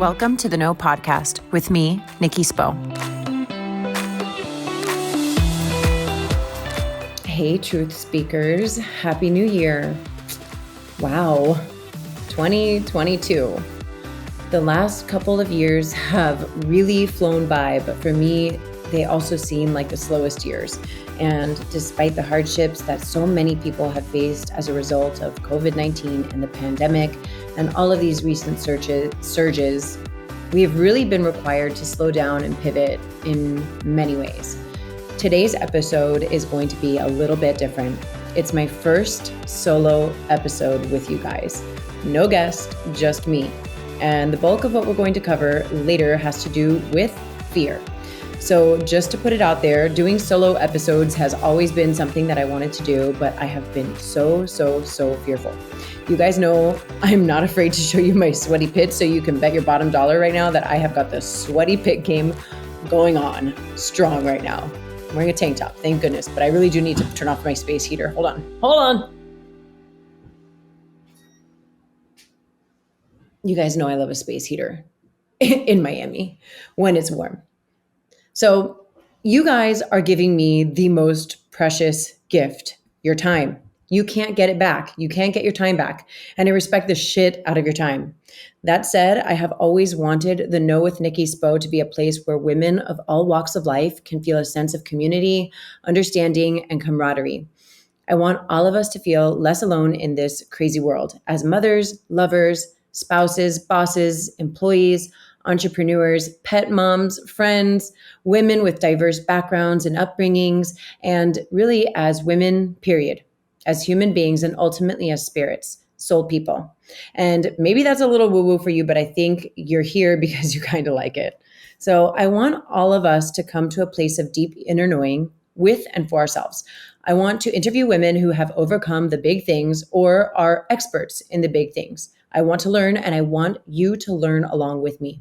Welcome to the No Podcast with me, Nikki Spo. Hey, truth speakers. Happy New Year. Wow, 2022. The last couple of years have really flown by, but for me, they also seem like the slowest years. And despite the hardships that so many people have faced as a result of COVID-19 and the pandemic and all of these recent surges, we have really been required to slow down and pivot in many ways. Today's episode is going to be a little bit different. It's my first solo episode with you guys. No guest, just me. And the bulk of what we're going to cover later has to do with fear. So just to put it out there, doing solo episodes has always been something that I wanted to do, but I have been so fearful. You guys know I'm not afraid to show you my sweaty pit, so you can bet your bottom dollar right now that I have got the sweaty pit game going on strong right now. I'm wearing a tank top, thank goodness, but I really do need to turn off my space heater. Hold on. You guys know I love a space heater in Miami when it's warm. So you guys are giving me the most precious gift, your time. You can't get it back. You can't get your time back. And I respect the shit out of your time. That said, I have always wanted the No with Nikki Spo to be a place where women of all walks of life can feel a sense of community, understanding, and camaraderie. I want all of us to feel less alone in this crazy world as mothers, lovers, spouses, bosses, employees, entrepreneurs, pet moms, friends, women with diverse backgrounds and upbringings, and really as women, period, as human beings and ultimately as spirits, soul people. And maybe that's a little woo-woo for you, but I think you're here because you kind of like it. So I want all of us to come to a place of deep inner knowing with and for ourselves. I want to interview women who have overcome the big things or are experts in the big things. I want to learn, and I want you to learn along with me.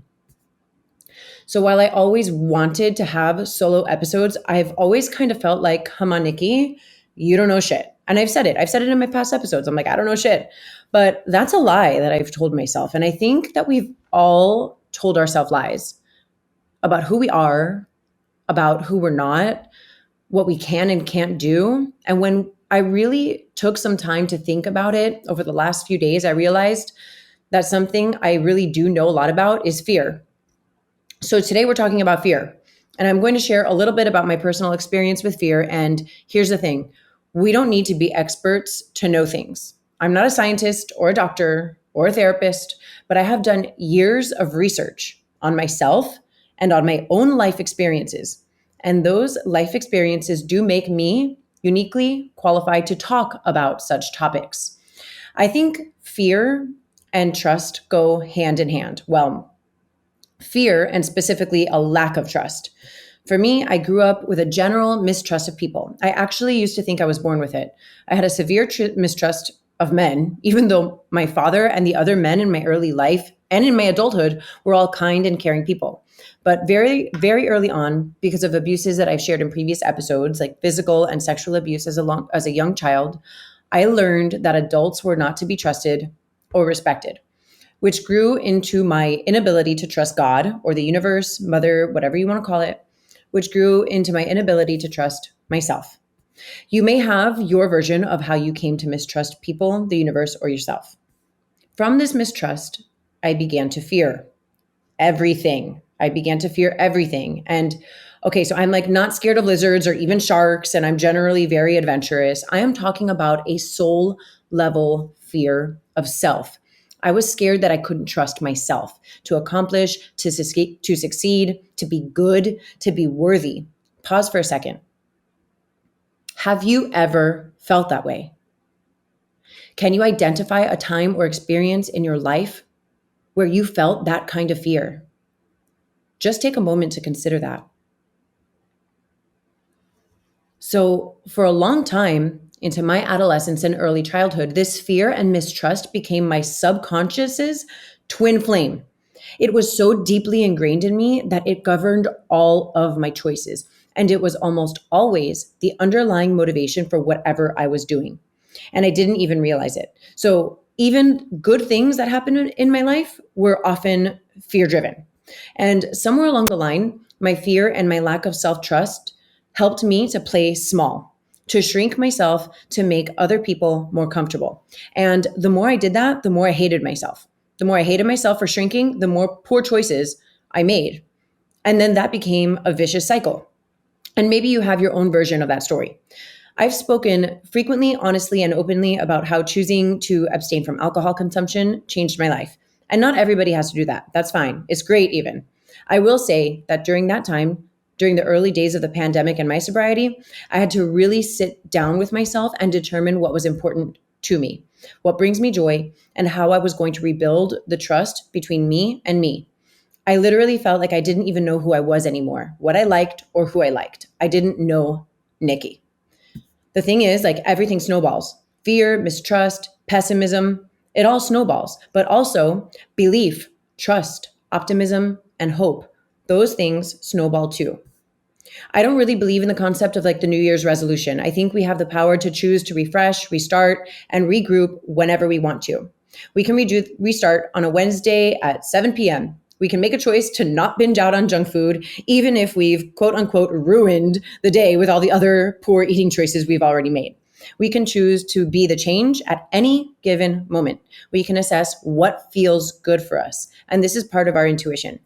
So while I always wanted to have solo episodes, I've always kind of felt like, come on, Nikki, you don't know shit. And I've said it in my past episodes. I'm like, I don't know shit. But that's a lie that I've told myself. And I think that we've all told ourselves lies about who we are, about who we're not, what we can and can't do. And when I really took some time to think about it over the last few days, I realized that something I really do know a lot about is fear. So today we're talking about fear, and I'm going to share a little bit about my personal experience with fear. And here's the thing. We don't need to be experts to know things. I'm not a scientist or a doctor or a therapist, but I have done years of research on myself and on my own life experiences. And those life experiences do make me uniquely qualified to talk about such topics. I think fear and trust go hand in hand. Well, fear, and specifically a lack of trust. For me, I grew up with a general mistrust of people. I actually used to think I was born with it. I had a severe mistrust of men, even though my father and the other men in my early life and in my adulthood were all kind and caring people. But very, very early on, because of abuses that I've shared in previous episodes, like physical and sexual abuse as a young child, I learned that adults were not to be trusted or respected, which grew into my inability to trust God or the universe, mother, whatever you want to call it, which grew into my inability to trust myself. You may have your version of how you came to mistrust people, the universe, or yourself. From this mistrust, I began to fear everything. And okay, so I'm like not scared of lizards or even sharks, and I'm generally very adventurous. I am talking about a soul level fear of self. I was scared that I couldn't trust myself to accomplish, to succeed, to be good, to be worthy. Pause for a second. Have you ever felt that way? Can you identify a time or experience in your life where you felt that kind of fear? Just take a moment to consider that. So for a long time, into my adolescence and early childhood, this fear and mistrust became my subconscious's twin flame. It was so deeply ingrained in me that it governed all of my choices. And it was almost always the underlying motivation for whatever I was doing. And I didn't even realize it. So even good things that happened in my life were often fear driven. And somewhere along the line, my fear and my lack of self trust helped me to play small, to shrink myself to make other people more comfortable. And the more I did that, the more I hated myself. The more I hated myself for shrinking, the more poor choices I made. And then that became a vicious cycle. And maybe you have your own version of that story. I've spoken frequently, honestly, and openly about how choosing to abstain from alcohol consumption changed my life. And not everybody has to do that. That's fine. It's great, even. I will say that during that time, during the early days of the pandemic and my sobriety, I had to really sit down with myself and determine what was important to me, what brings me joy, and how I was going to rebuild the trust between me and me. I literally felt like I didn't even know who I was anymore, what I liked or who I liked. I didn't know Nikki. The thing is, like, everything snowballs. Fear, mistrust, pessimism, it all snowballs. But also belief, trust, optimism, and hope. Those things snowball too. I don't really believe in the concept of like the New Year's resolution. I think we have the power to choose to refresh, restart, and regroup whenever we want to. We can restart on a Wednesday at 7 p.m. We can make a choice to not binge out on junk food, even if we've quote unquote ruined the day with all the other poor eating choices we've already made. We can choose to be the change at any given moment. We can assess what feels good for us. And this is part of our intuition.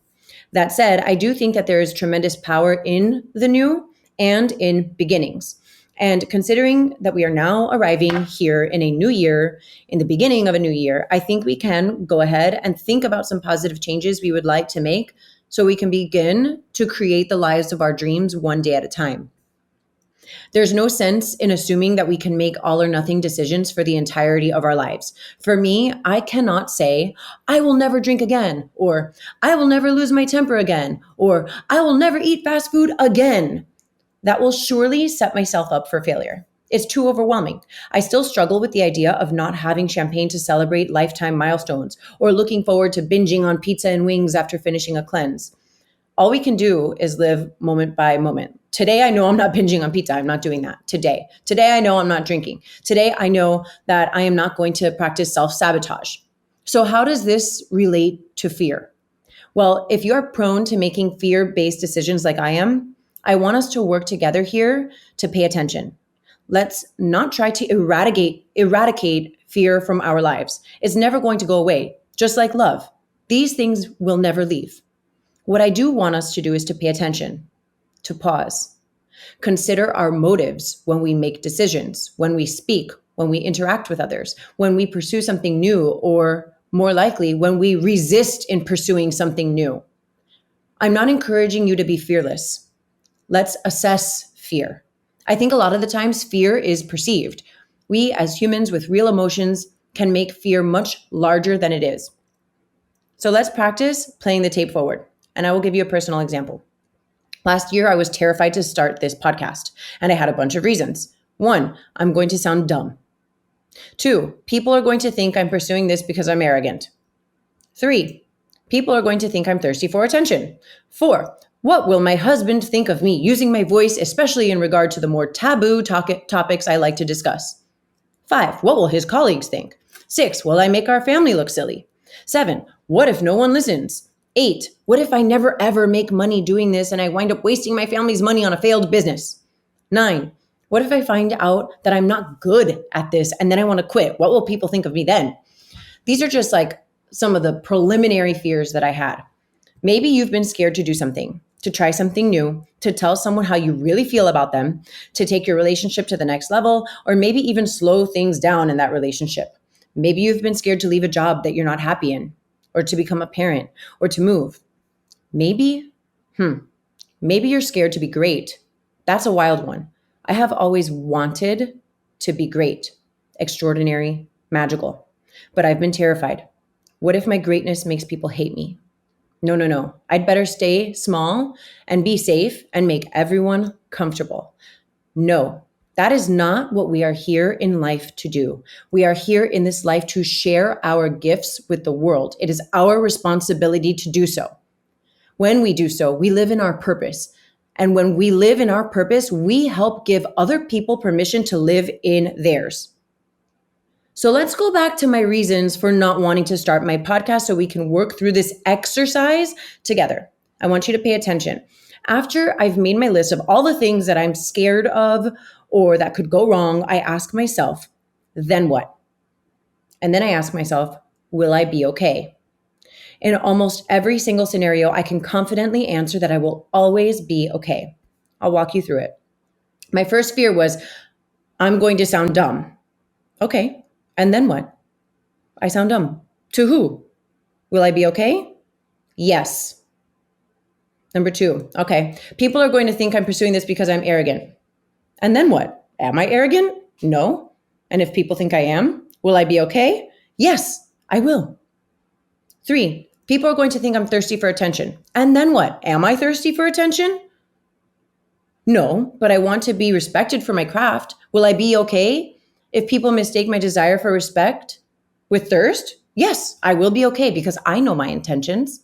That said, I do think that there is tremendous power in the new and in beginnings. And considering that we are now arriving here in a new year, in the beginning of a new year, I think we can go ahead and think about some positive changes we would like to make so we can begin to create the lives of our dreams one day at a time. There's no sense in assuming that we can make all or nothing decisions for the entirety of our lives. For me, I cannot say, I will never drink again, or I will never lose my temper again, or I will never eat fast food again. That will surely set myself up for failure. It's too overwhelming. I still struggle with the idea of not having champagne to celebrate lifetime milestones, or looking forward to binging on pizza and wings after finishing a cleanse. All we can do is live moment by moment. Today, I know I'm not binging on pizza. I'm not doing that today. Today, I know I'm not drinking. Today, I know that I am not going to practice self-sabotage. So how does this relate to fear? Well, if you're prone to making fear-based decisions like I am, I want us to work together here to pay attention. Let's not try to eradicate fear from our lives. It's never going to go away, just like love. These things will never leave. What I do want us to do is to pay attention, to pause, consider our motives when we make decisions, when we speak, when we interact with others, when we pursue something new, or more likely, when we resist in pursuing something new. I'm not encouraging you to be fearless. Let's assess fear. I think a lot of the times fear is perceived. We, as humans with real emotions, can make fear much larger than it is. So let's practice playing the tape forward. And I will give you a personal example. Last year, I was terrified to start this podcast, and I had a bunch of reasons. 1, I'm going to sound dumb. 2, people are going to think I'm pursuing this because I'm arrogant. 3, people are going to think I'm thirsty for attention. 4, what will my husband think of me using my voice, especially in regard to the more taboo topics I like to discuss? 5, what will his colleagues think? 6, will I make our family look silly? 7, what if no one listens? 8, what if I never ever make money doing this and I wind up wasting my family's money on a failed business? 9, what if I find out that I'm not good at this and then I want to quit? What will people think of me then? These are just like some of the preliminary fears that I had. Maybe you've been scared to do something, to try something new, to tell someone how you really feel about them, to take your relationship to the next level, or maybe even slow things down in that relationship. Maybe you've been scared to leave a job that you're not happy in, or to become a parent, or to move. Maybe you're scared to be great. That's a wild one. I have always wanted to be great, extraordinary, magical, but I've been terrified. What if my greatness makes people hate me? No. I'd better stay small and be safe and make everyone comfortable. No, that is not what we are here in life to do. We are here in this life to share our gifts with the world. It is our responsibility to do so. When we do so, we live in our purpose. And when we live in our purpose, we help give other people permission to live in theirs. So let's go back to my reasons for not wanting to start my podcast so we can work through this exercise together. I want you to pay attention. After I've made my list of all the things that I'm scared of or that could go wrong, I ask myself, then what? And then I ask myself, will I be okay? In almost every single scenario, I can confidently answer that I will always be okay. I'll walk you through it. My first fear was, I'm going to sound dumb. Okay. And then what? I sound dumb. To who? Will I be okay? Yes. Number 2. Okay. People are going to think I'm pursuing this because I'm arrogant. And then what? Am I arrogant? No. And if people think I am, will I be okay? Yes, I will. 3. People are going to think I'm thirsty for attention. And then what? Am I thirsty for attention? No, but I want to be respected for my craft. Will I be okay if people mistake my desire for respect with thirst? Yes, I will be okay because I know my intentions.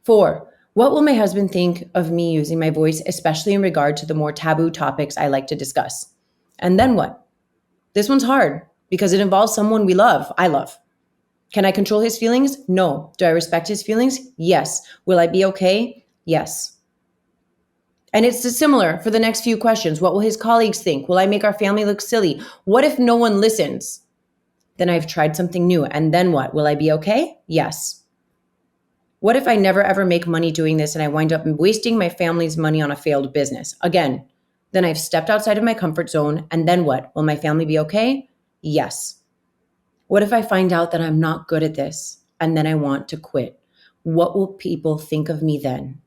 4, what will my husband think of me using my voice, especially in regard to the more taboo topics I like to discuss? And then what? This one's hard because it involves someone we love, I love. Can I control his feelings? No. Do I respect his feelings? Yes. Will I be okay? Yes. And it's similar for the next few questions. What will his colleagues think? Will I make our family look silly? What if no one listens? Then I've tried something new. And then what? Will I be okay? Yes. What if I never ever make money doing this and I wind up wasting my family's money on a failed business? Again, then I've stepped outside of my comfort zone. And then what? Will my family be okay? Yes. What if I find out that I'm not good at this and then I want to quit? What will people think of me then?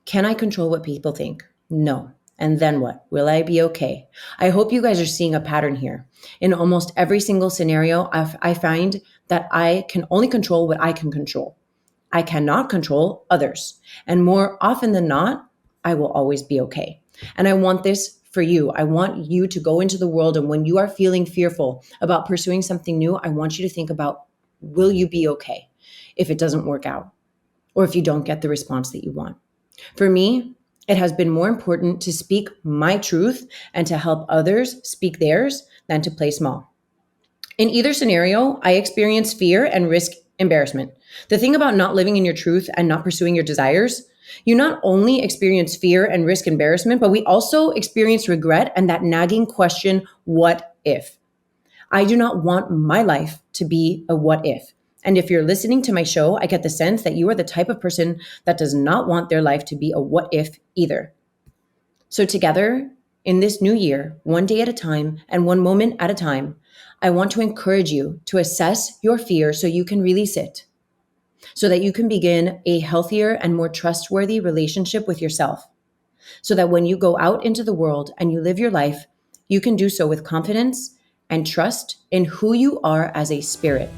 Can I control what people think? No. And then what? Will I be okay? I hope you guys are seeing a pattern here. In almost every single scenario, I find that I can only control what I can control. I cannot control others. And more often than not, I will always be okay. And I want this for you. I want you to go into the world, and when you are feeling fearful about pursuing something new, I want you to think about, will you be okay if it doesn't work out or if you don't get the response that you want? For me, it has been more important to speak my truth and to help others speak theirs than to play small. In either scenario, I experience fear and risk embarrassment. The thing about not living in your truth and not pursuing your desires, you not only experience fear and risk embarrassment, but we also experience regret and that nagging question, what if? I do not want my life to be a what if. And if you're listening to my show, I get the sense that you are the type of person that does not want their life to be a what if either. So together, in this new year, one day at a time and one moment at a time, I want to encourage you to assess your fear so you can release it, so that you can begin a healthier and more trustworthy relationship with yourself, so that when you go out into the world and you live your life, you can do so with confidence and trust in who you are as a spirit.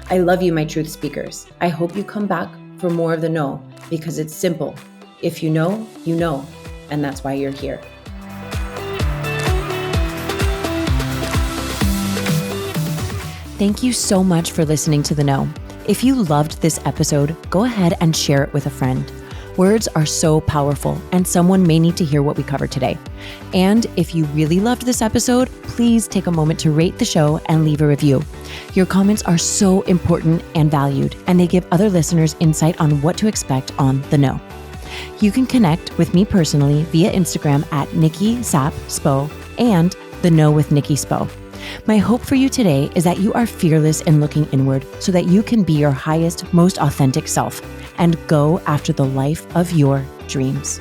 I love you, my truth speakers. I hope you come back for more of the know, because it's simple. If you know, and that's why you're here. Thank you so much for listening to The Know. If you loved this episode, go ahead and share it with a friend. Words are so powerful, and someone may need to hear what we covered today. And if you really loved this episode, please take a moment to rate the show and leave a review. Your comments are so important and valued, and they give other listeners insight on what to expect on The Know. You can connect with me personally via Instagram at Nikki Spo and The Know with Nikki Spo. My hope for you today is that you are fearless in looking inward so that you can be your highest, most authentic self and go after the life of your dreams.